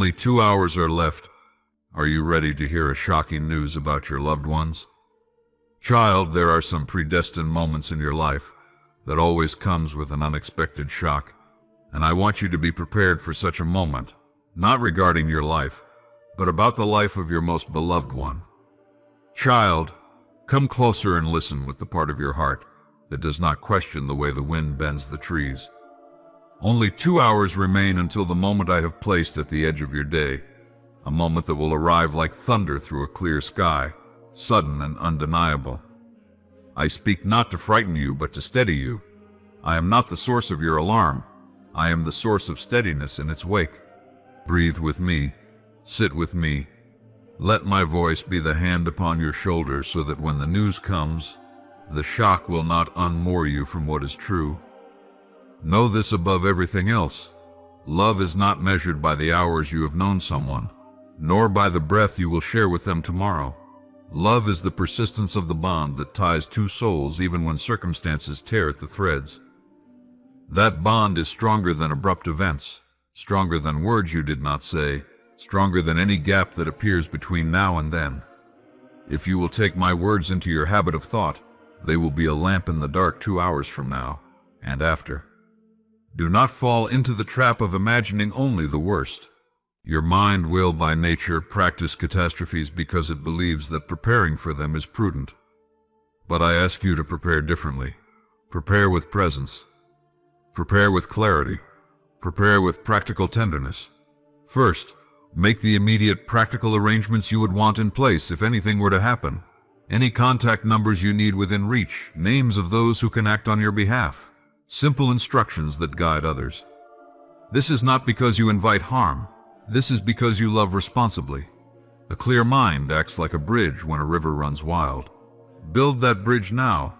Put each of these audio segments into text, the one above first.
Only 2 hours are left. Are you ready to hear a shocking news about your loved ones? Child, there are some predestined moments in your life that always comes with an unexpected shock, and I want you to be prepared for such a moment, not regarding your life, but about the life of your most beloved one. Child, come closer and listen with the part of your heart that does not question the way the wind bends the trees. Only 2 hours remain until the moment I have placed at the edge of your day, a moment that will arrive like thunder through a clear sky, sudden and undeniable. I speak not to frighten you, but to steady you. I am not the source of your alarm. I am the source of steadiness in its wake. Breathe with me. Sit with me. Let my voice be the hand upon your shoulder so that when the news comes, the shock will not unmoor you from what is true. Know this above everything else. Love is not measured by the hours you have known someone, nor by the breath you will share with them tomorrow. Love is the persistence of the bond that ties two souls even when circumstances tear at the threads. That bond is stronger than abrupt events, stronger than words you did not say, stronger than any gap that appears between now and then. If you will take my words into your habit of thought, they will be a lamp in the dark 2 hours from now and after. Do not fall into the trap of imagining only the worst. Your mind will, by nature, practice catastrophes because it believes that preparing for them is prudent. But I ask you to prepare differently. Prepare with presence. Prepare with clarity. Prepare with practical tenderness. First, make the immediate practical arrangements you would want in place if anything were to happen. Any contact numbers you need within reach, names of those who can act on your behalf. Simple instructions that guide others. This is not because you invite harm. This is because you love responsibly. A clear mind acts like a bridge when a river runs wild. Build that bridge now.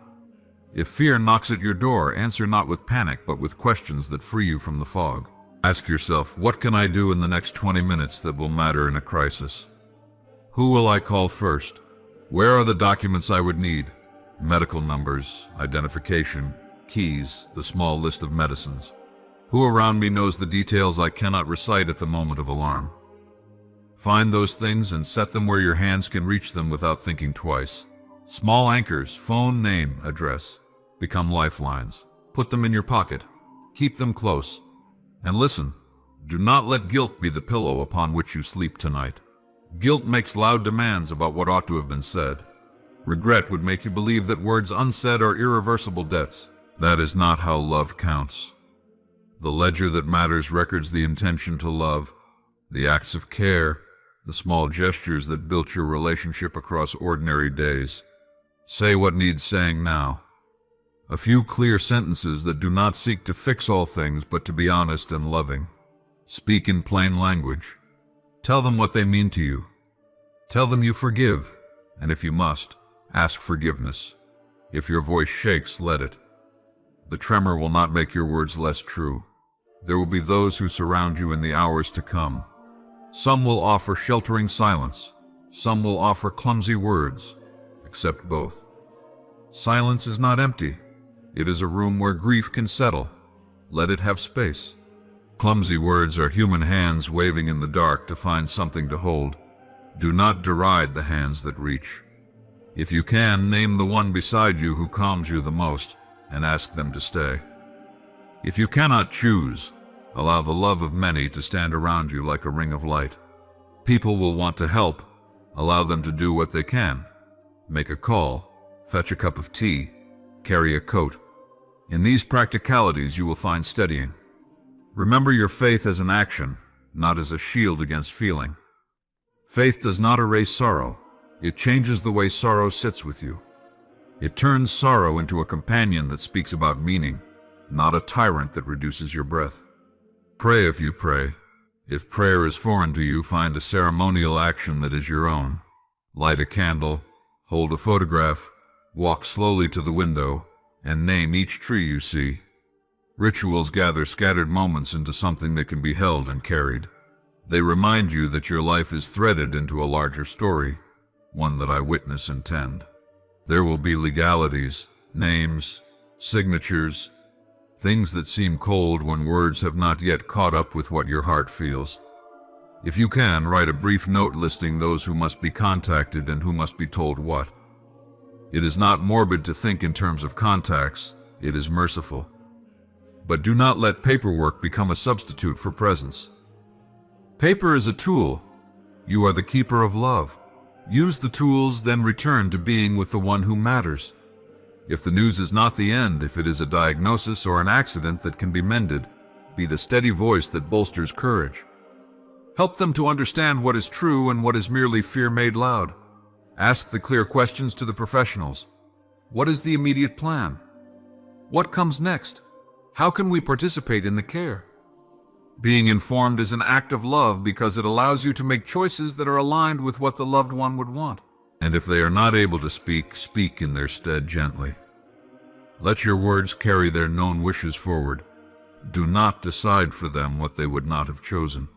If fear knocks at your door, answer not with panic, but with questions that free you from the fog. Ask yourself, what can I do in the next 20 minutes that will matter in a crisis? Who will I call first? Where are the documents I would need? Medical numbers, identification, keys, the small list of medicines. Who around me knows the details I cannot recite at the moment of alarm? Find those things and set them where your hands can reach them without thinking twice. Small anchors, phone, name, address, become lifelines. Put them in your pocket. Keep them close. And listen, do not let guilt be the pillow upon which you sleep tonight. Guilt makes loud demands about what ought to have been said. Regret would make you believe that words unsaid are irreversible debts. That is not how love counts. The ledger that matters records the intention to love, the acts of care, the small gestures that built your relationship across ordinary days. Say what needs saying now. A few clear sentences that do not seek to fix all things but to be honest and loving. Speak in plain language. Tell them what they mean to you. Tell them you forgive, and if you must, ask forgiveness. If your voice shakes, let it. The tremor will not make your words less true. There will be those who surround you in the hours to come. Some will offer sheltering silence. Some will offer clumsy words. Accept both. Silence is not empty. It is a room where grief can settle. Let it have space. Clumsy words are human hands waving in the dark to find something to hold. Do not deride the hands that reach. If you can, name the one beside you who calms you the most and ask them to stay. If you cannot choose, allow the love of many to stand around you like a ring of light. People will want to help. Allow them to do what they can. Make a call, fetch a cup of tea, carry a coat. In these practicalities you will find steadying. Remember your faith as an action, not as a shield against feeling. Faith does not erase sorrow. It changes the way sorrow sits with you. It turns sorrow into a companion that speaks about meaning, not a tyrant that reduces your breath. Pray if you pray. If prayer is foreign to you, find a ceremonial action that is your own. Light a candle, hold a photograph, walk slowly to the window, and name each tree you see. Rituals gather scattered moments into something that can be held and carried. They remind you that your life is threaded into a larger story, one that I witness and tend. There will be legalities, names, signatures, things that seem cold when words have not yet caught up with what your heart feels. If you can, write a brief note listing those who must be contacted and who must be told what. It is not morbid to think in terms of contacts, it is merciful. But do not let paperwork become a substitute for presence. Paper is a tool. You are the keeper of love. Use the tools, then return to being with the one who matters. If the news is not the end, if it is a diagnosis or an accident that can be mended, be the steady voice that bolsters courage. Help them to understand what is true and what is merely fear made loud. Ask the clear questions to the professionals. What is the immediate plan? What comes next? How can we participate in the care? Being informed is an act of love because it allows you to make choices that are aligned with what the loved one would want. And if they are not able to speak, speak in their stead gently. Let your words carry their known wishes forward. Do not decide for them what they would not have chosen.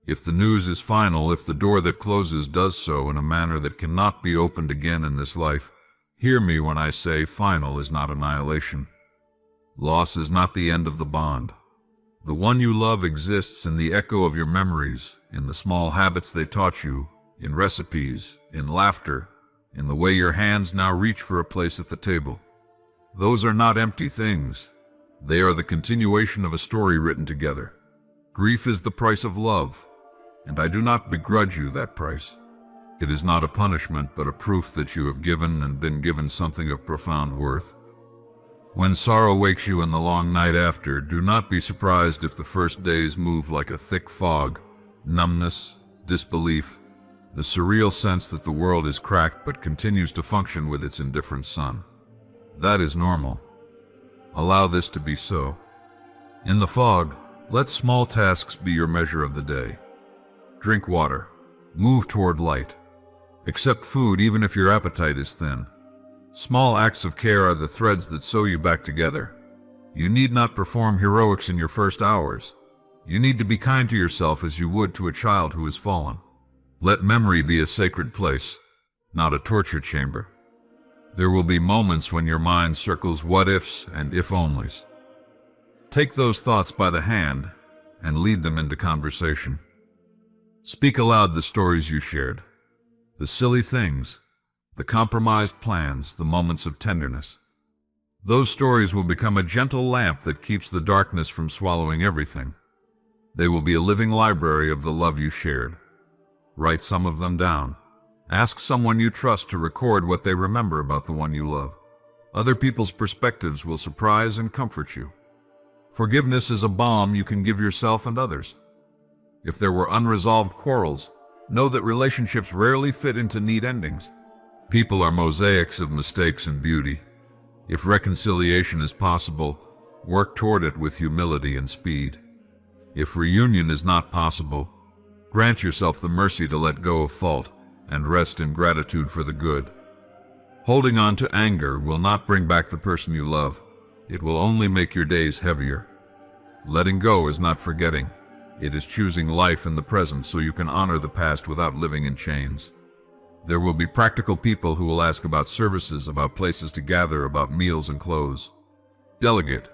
If the news is final, if the door that closes does so in a manner that cannot be opened again in this life, hear me when I say final is not annihilation. Loss is not the end of the bond. The one you love exists in the echo of your memories, in the small habits they taught you, in recipes, in laughter, in the way your hands now reach for a place at the table. Those are not empty things. They are the continuation of a story written together. Grief is the price of love, and I do not begrudge you that price. It is not a punishment, but a proof that you have given and been given something of profound worth. When sorrow wakes you in the long night after, do not be surprised if the first days move like a thick fog, numbness, disbelief, the surreal sense that the world is cracked but continues to function with its indifferent sun. That is normal. Allow this to be so. In the fog, let small tasks be your measure of the day. Drink water. Move toward light. Accept food even if your appetite is thin. Small acts of care are the threads that sew you back together. You need not perform heroics in your first hours. You need to be kind to yourself as you would to a child who has fallen. Let memory be a sacred place, not a torture chamber. There will be moments when your mind circles what-ifs and if-onlys. Take those thoughts by the hand and lead them into conversation. Speak aloud the stories you shared, the silly things, the compromised plans, the moments of tenderness. Those stories will become a gentle lamp that keeps the darkness from swallowing everything. They will be a living library of the love you shared. Write some of them down. Ask someone you trust to record what they remember about the one you love. Other people's perspectives will surprise and comfort you. Forgiveness is a balm you can give yourself and others. If there were unresolved quarrels, know that relationships rarely fit into neat endings. People are mosaics of mistakes and beauty. If reconciliation is possible, work toward it with humility and speed. If reunion is not possible, grant yourself the mercy to let go of fault and rest in gratitude for the good. Holding on to anger will not bring back the person you love. It will only make your days heavier. Letting go is not forgetting. It is choosing life in the present so you can honor the past without living in chains. There will be practical people who will ask about services, about places to gather, about meals and clothes. Delegate.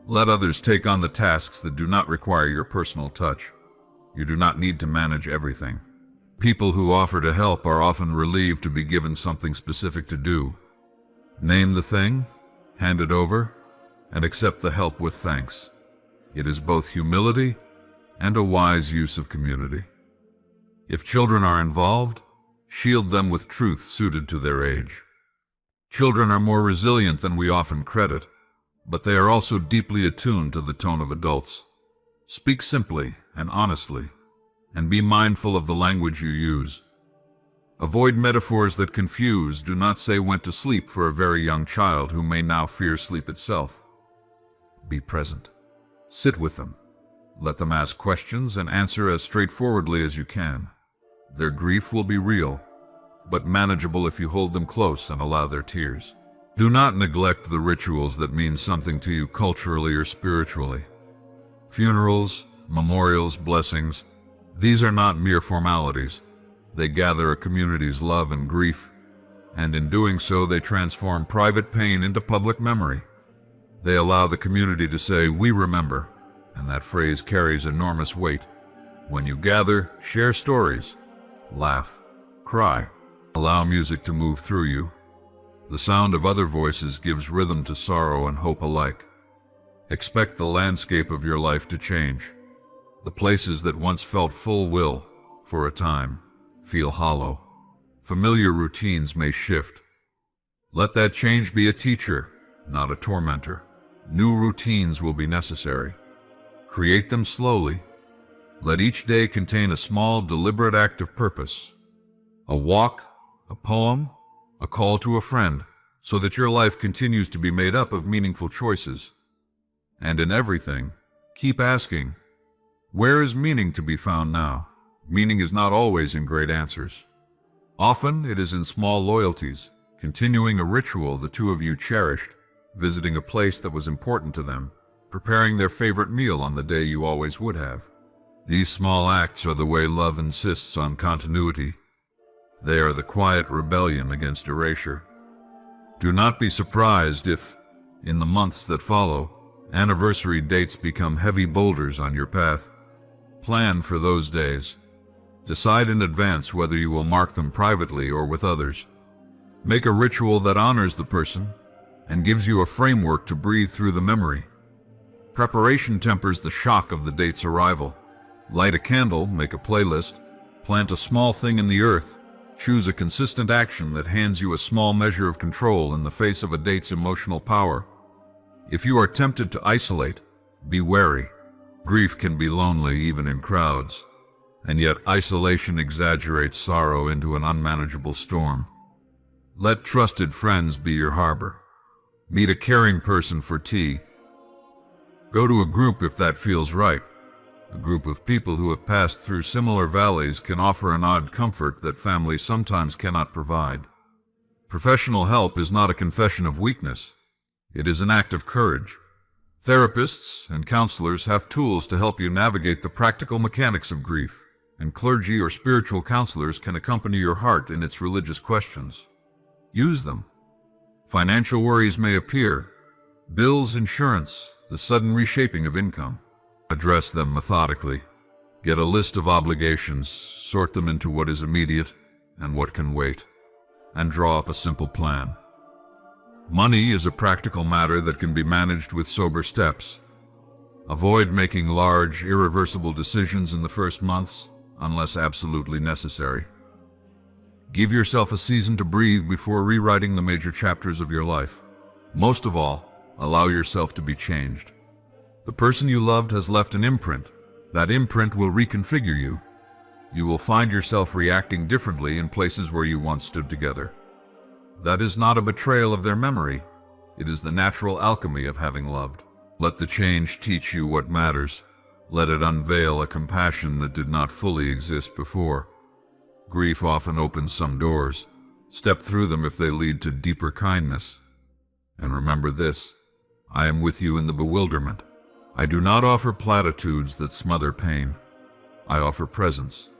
Let others take on the tasks that do not require your personal touch. You do not need to manage everything. People who offer to help are often relieved to be given something specific to do. Name the thing, hand it over, and accept the help with thanks. It is both humility and a wise use of community. If children are involved, shield them with truth suited to their age. Children are more resilient than we often credit, but they are also deeply attuned to the tone of adults. Speak simply and honestly, and be mindful of the language you use. Avoid metaphors that confuse. Do not say went to sleep for a very young child who may now fear sleep itself. Be present. Sit with them. Let them ask questions and answer as straightforwardly as you can. Their grief will be real, but manageable if you hold them close and allow their tears. Do not neglect the rituals that mean something to you culturally or spiritually. Funerals, memorials, blessings, these are not mere formalities. They gather a community's love and grief, and in doing so they transform private pain into public memory. They allow the community to say, "We remember," and that phrase carries enormous weight. When you gather, share stories, laugh, cry. Allow music to move through you. The sound of other voices gives rhythm to sorrow and hope alike. Expect the landscape of your life to change. The places that once felt full will, for a time, feel hollow. Familiar routines may shift. Let that change be a teacher, not a tormentor. New routines will be necessary. Create them slowly. Let each day contain a small, deliberate act of purpose. A walk, a poem, a call to a friend, so that your life continues to be made up of meaningful choices. And in everything, keep asking, where is meaning to be found now? Meaning is not always in great answers. Often it is in small loyalties, continuing a ritual the two of you cherished, visiting a place that was important to them, preparing their favorite meal on the day you always would have. These small acts are the way love insists on continuity. They are the quiet rebellion against erasure. Do not be surprised if, in the months that follow, anniversary dates become heavy boulders on your path. Plan for those days. Decide in advance whether you will mark them privately or with others. Make a ritual that honors the person and gives you a framework to breathe through the memory. Preparation tempers the shock of the date's arrival. Light a candle, make a playlist, plant a small thing in the earth. Choose a consistent action that hands you a small measure of control in the face of a date's emotional power. If you are tempted to isolate, be wary. Grief can be lonely even in crowds, and yet isolation exaggerates sorrow into an unmanageable storm. Let trusted friends be your harbor. Meet a caring person for tea. Go to a group if that feels right. A group of people who have passed through similar valleys can offer an odd comfort that families sometimes cannot provide. Professional help is not a confession of weakness. It is an act of courage. Therapists and counselors have tools to help you navigate the practical mechanics of grief, and clergy or spiritual counselors can accompany your heart in its religious questions. Use them. Financial worries may appear. Bills, insurance, the sudden reshaping of income. Address them methodically. Get a list of obligations, sort them into what is immediate and what can wait, and draw up a simple plan. Money is a practical matter that can be managed with sober steps. Avoid making large, irreversible decisions in the first months, unless absolutely necessary. Give yourself a season to breathe before rewriting the major chapters of your life. Most of all, allow yourself to be changed. The person you loved has left an imprint. That imprint will reconfigure you. You will find yourself reacting differently in places where you once stood together. That is not a betrayal of their memory. It is the natural alchemy of having loved. Let the change teach you what matters. Let it unveil a compassion that did not fully exist before. Grief often opens some doors. Step through them if they lead to deeper kindness. And remember this, I am with you in the bewilderment. I do not offer platitudes that smother pain. I offer presence.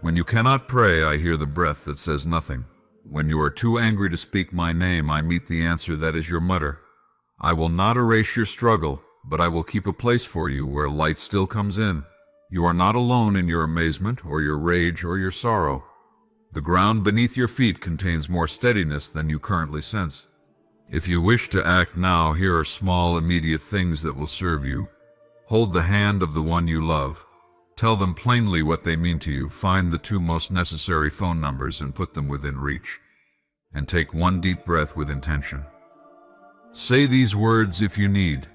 When you cannot pray, I hear the breath that says nothing. When you are too angry to speak my name, I meet the answer that is your mutter. I will not erase your struggle, but I will keep a place for you where light still comes in. You are not alone in your amazement or your rage or your sorrow. The ground beneath your feet contains more steadiness than you currently sense. If you wish to act now, here are small, immediate things that will serve you. Hold the hand of the one you love. Tell them plainly what they mean to you. Find the two most necessary phone numbers and put them within reach. And take one deep breath with intention. Say these words if you need.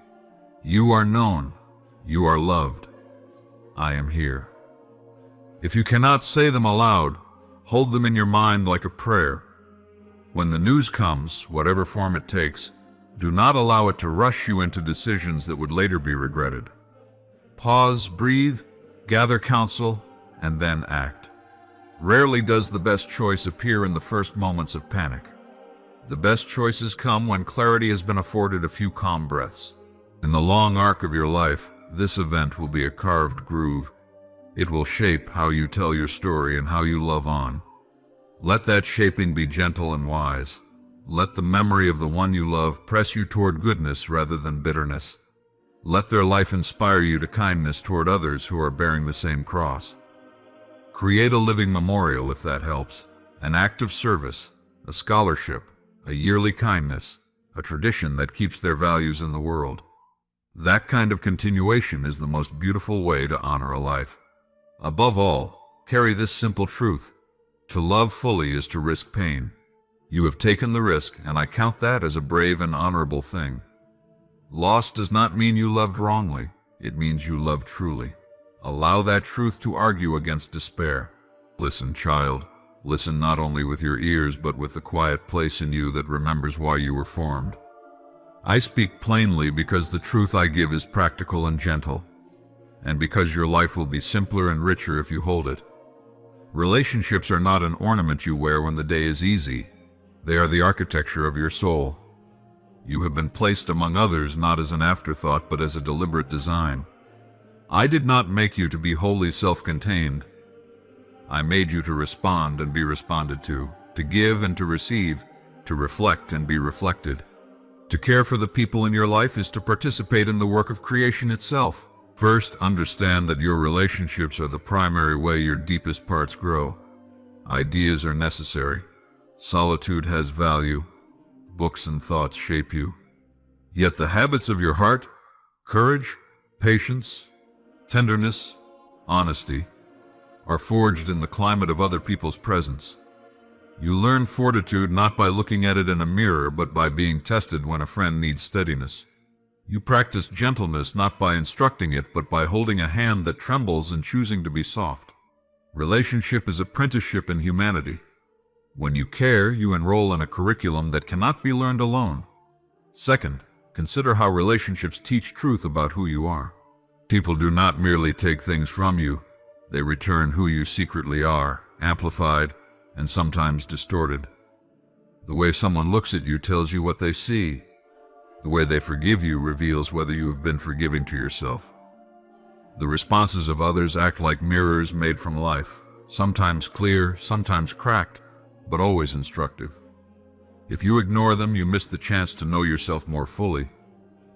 You are known. You are loved. I am here. If you cannot say them aloud, hold them in your mind like a prayer. When the news comes, whatever form it takes, do not allow it to rush you into decisions that would later be regretted. Pause, breathe, gather counsel, and then act. Rarely does the best choice appear in the first moments of panic. The best choices come when clarity has been afforded a few calm breaths. In the long arc of your life, this event will be a carved groove. It will shape how you tell your story and how you love on. Let that shaping be gentle and wise. Let the memory of the one you love press you toward goodness rather than bitterness. Let their life inspire you to kindness toward others who are bearing the same cross. Create a living memorial if that helps, an act of service, a scholarship, a yearly kindness, a tradition that keeps their values in the world. That kind of continuation is the most beautiful way to honor a life. Above all, carry this simple truth. To love fully is to risk pain. You have taken the risk, and I count that as a brave and honorable thing. Loss does not mean you loved wrongly. It means you loved truly. Allow that truth to argue against despair. Listen, child. Listen not only with your ears, but with the quiet place in you that remembers why you were formed. I speak plainly because the truth I give is practical and gentle, and because your life will be simpler and richer if you hold it. Relationships are not an ornament you wear when the day is easy. They are the architecture of your soul. You have been placed among others not as an afterthought, but as a deliberate design. I did not make you to be wholly self-contained. I made you to respond and be responded to give and to receive, to reflect and be reflected. To care for the people in your life is to participate in the work of creation itself. First, understand that your relationships are the primary way your deepest parts grow. Ideas are necessary. Solitude has value. Books and thoughts shape you. Yet the habits of your heart, courage, patience, tenderness, honesty, are forged in the climate of other people's presence. You learn fortitude not by looking at it in a mirror, but by being tested when a friend needs steadiness. You practice gentleness not by instructing it, but by holding a hand that trembles and choosing to be soft. Relationship is apprenticeship in humanity. When you care, you enroll in a curriculum that cannot be learned alone. Second, consider how relationships teach truth about who you are. People do not merely take things from you. They return who you secretly are, amplified and sometimes distorted. The way someone looks at you tells you what they see. The way they forgive you reveals whether you have been forgiving to yourself. The responses of others act like mirrors made from life, sometimes clear, sometimes cracked, but always instructive. If you ignore them, you miss the chance to know yourself more fully.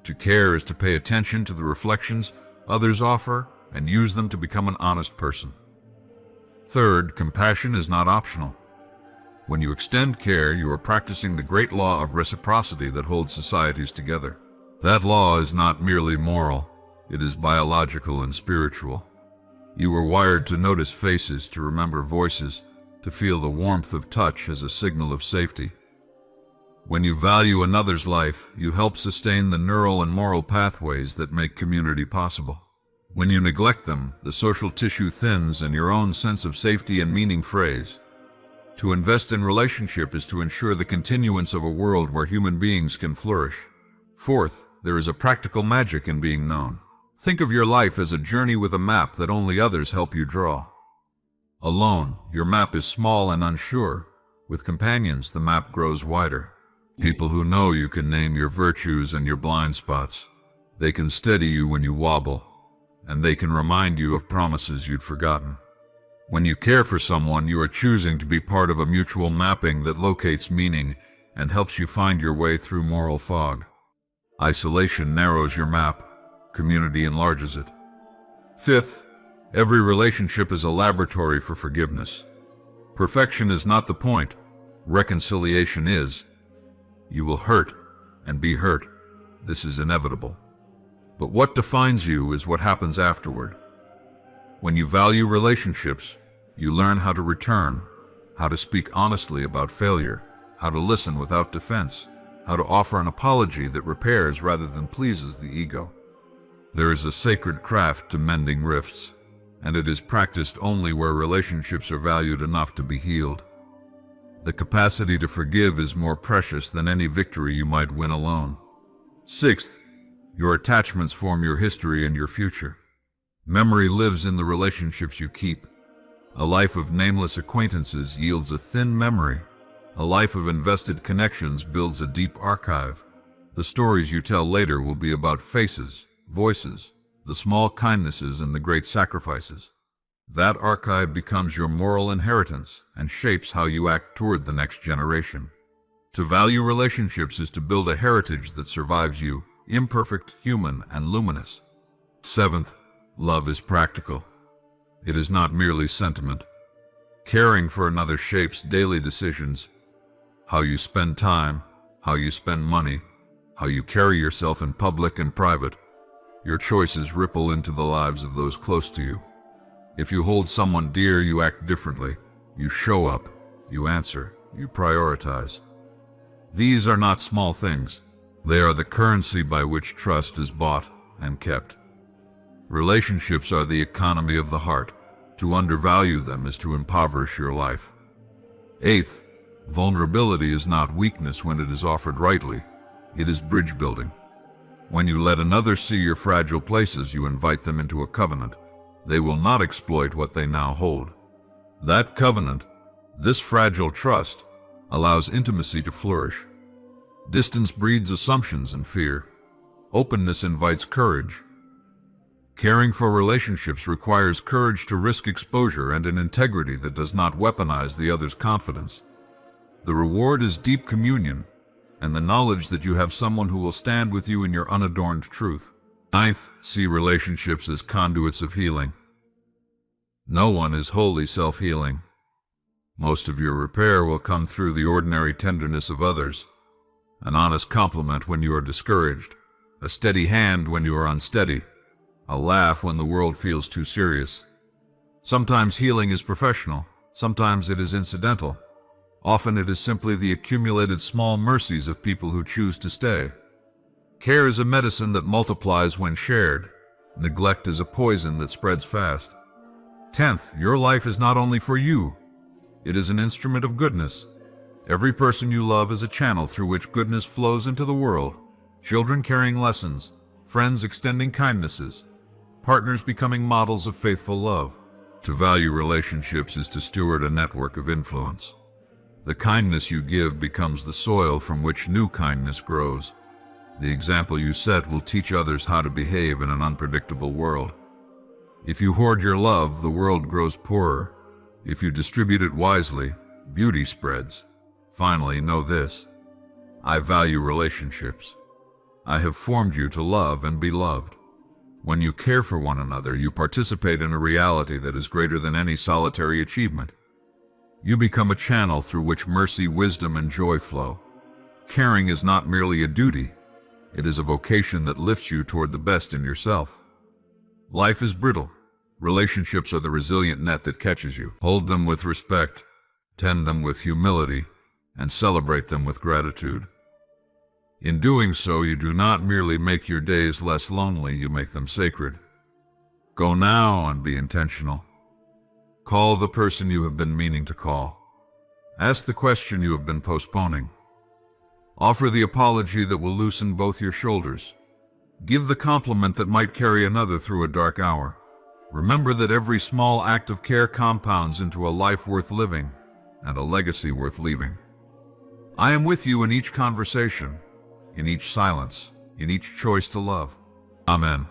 To care is to pay attention to the reflections others offer and use them to become an honest person. Third, compassion is not optional. When you extend care, you are practicing the great law of reciprocity that holds societies together. That law is not merely moral, it is biological and spiritual. You were wired to notice faces, to remember voices, to feel the warmth of touch as a signal of safety. When you value another's life, you help sustain the neural and moral pathways that make community possible. When you neglect them, the social tissue thins and your own sense of safety and meaning frays. To invest in relationship is to ensure the continuance of a world where human beings can flourish. Fourth, there is a practical magic in being known. Think of your life as a journey with a map that only others help you draw. Alone, your map is small and unsure. With companions, the map grows wider. People who know you can name your virtues and your blind spots. They can steady you when you wobble, and they can remind you of promises you'd forgotten. When you care for someone, you are choosing to be part of a mutual mapping that locates meaning and helps you find your way through moral fog. Isolation narrows your map, community enlarges it. Fifth, every relationship is a laboratory for forgiveness. Perfection is not the point, reconciliation is. You will hurt and be hurt. This is inevitable. But what defines you is what happens afterward. When you value relationships, you learn how to return, how to speak honestly about failure, how to listen without defense, how to offer an apology that repairs rather than pleases the ego. There is a sacred craft to mending rifts, and it is practiced only where relationships are valued enough to be healed. The capacity to forgive is more precious than any victory you might win alone. Sixth, your attachments form your history and your future. Memory lives in the relationships you keep. A life of nameless acquaintances yields a thin memory. A life of invested connections builds a deep archive. The stories you tell later will be about faces, voices, the small kindnesses and the great sacrifices. That archive becomes your moral inheritance and shapes how you act toward the next generation. To value relationships is to build a heritage that survives you, imperfect, human, and luminous. Seventh, love is practical. It is not merely sentiment. Caring for another shapes daily decisions. How you spend time, how you spend money, how you carry yourself in public and private. Your choices ripple into the lives of those close to you. If you hold someone dear, you act differently. You show up, you answer, you prioritize. These are not small things. They are the currency by which trust is bought and kept. Relationships are the economy of the heart. To undervalue them is to impoverish your life. Eighth, vulnerability is not weakness when it is offered rightly. It is bridge building. When you let another see your fragile places, you invite them into a covenant. They will not exploit what they now hold. That covenant, this fragile trust, allows intimacy to flourish. Distance breeds assumptions and fear. Openness invites courage. Caring for relationships requires courage to risk exposure and an integrity that does not weaponize the other's confidence. The reward is deep communion and the knowledge that you have someone who will stand with you in your unadorned truth. Ninth, see relationships as conduits of healing. No one is wholly self-healing. Most of your repair will come through the ordinary tenderness of others, an honest compliment when you are discouraged, a steady hand when you are unsteady, a laugh when the world feels too serious. Sometimes healing is professional, sometimes it is incidental. Often it is simply the accumulated small mercies of people who choose to stay. Care is a medicine that multiplies when shared. Neglect is a poison that spreads fast. 10th, your life is not only for you. It is an instrument of goodness. Every person you love is a channel through which goodness flows into the world. Children carrying lessons, friends extending kindnesses, partners becoming models of faithful love. To value relationships is to steward a network of influence. The kindness you give becomes the soil from which new kindness grows. The example you set will teach others how to behave in an unpredictable world. If you hoard your love, the world grows poorer. If you distribute it wisely, beauty spreads. Finally, know this: I value relationships. I have formed you to love and be loved. When you care for one another, you participate in a reality that is greater than any solitary achievement. You become a channel through which mercy, wisdom, and joy flow. Caring is not merely a duty. It is a vocation that lifts you toward the best in yourself. Life is brittle. Relationships are the resilient net that catches you. Hold them with respect, tend them with humility, and celebrate them with gratitude. In doing so, you do not merely make your days less lonely, you make them sacred. Go now and be intentional. Call the person you have been meaning to call. Ask the question you have been postponing. Offer the apology that will loosen both your shoulders. Give the compliment that might carry another through a dark hour. Remember that every small act of care compounds into a life worth living and a legacy worth leaving. I am with you in each conversation, in each silence, in each choice to love. Amen.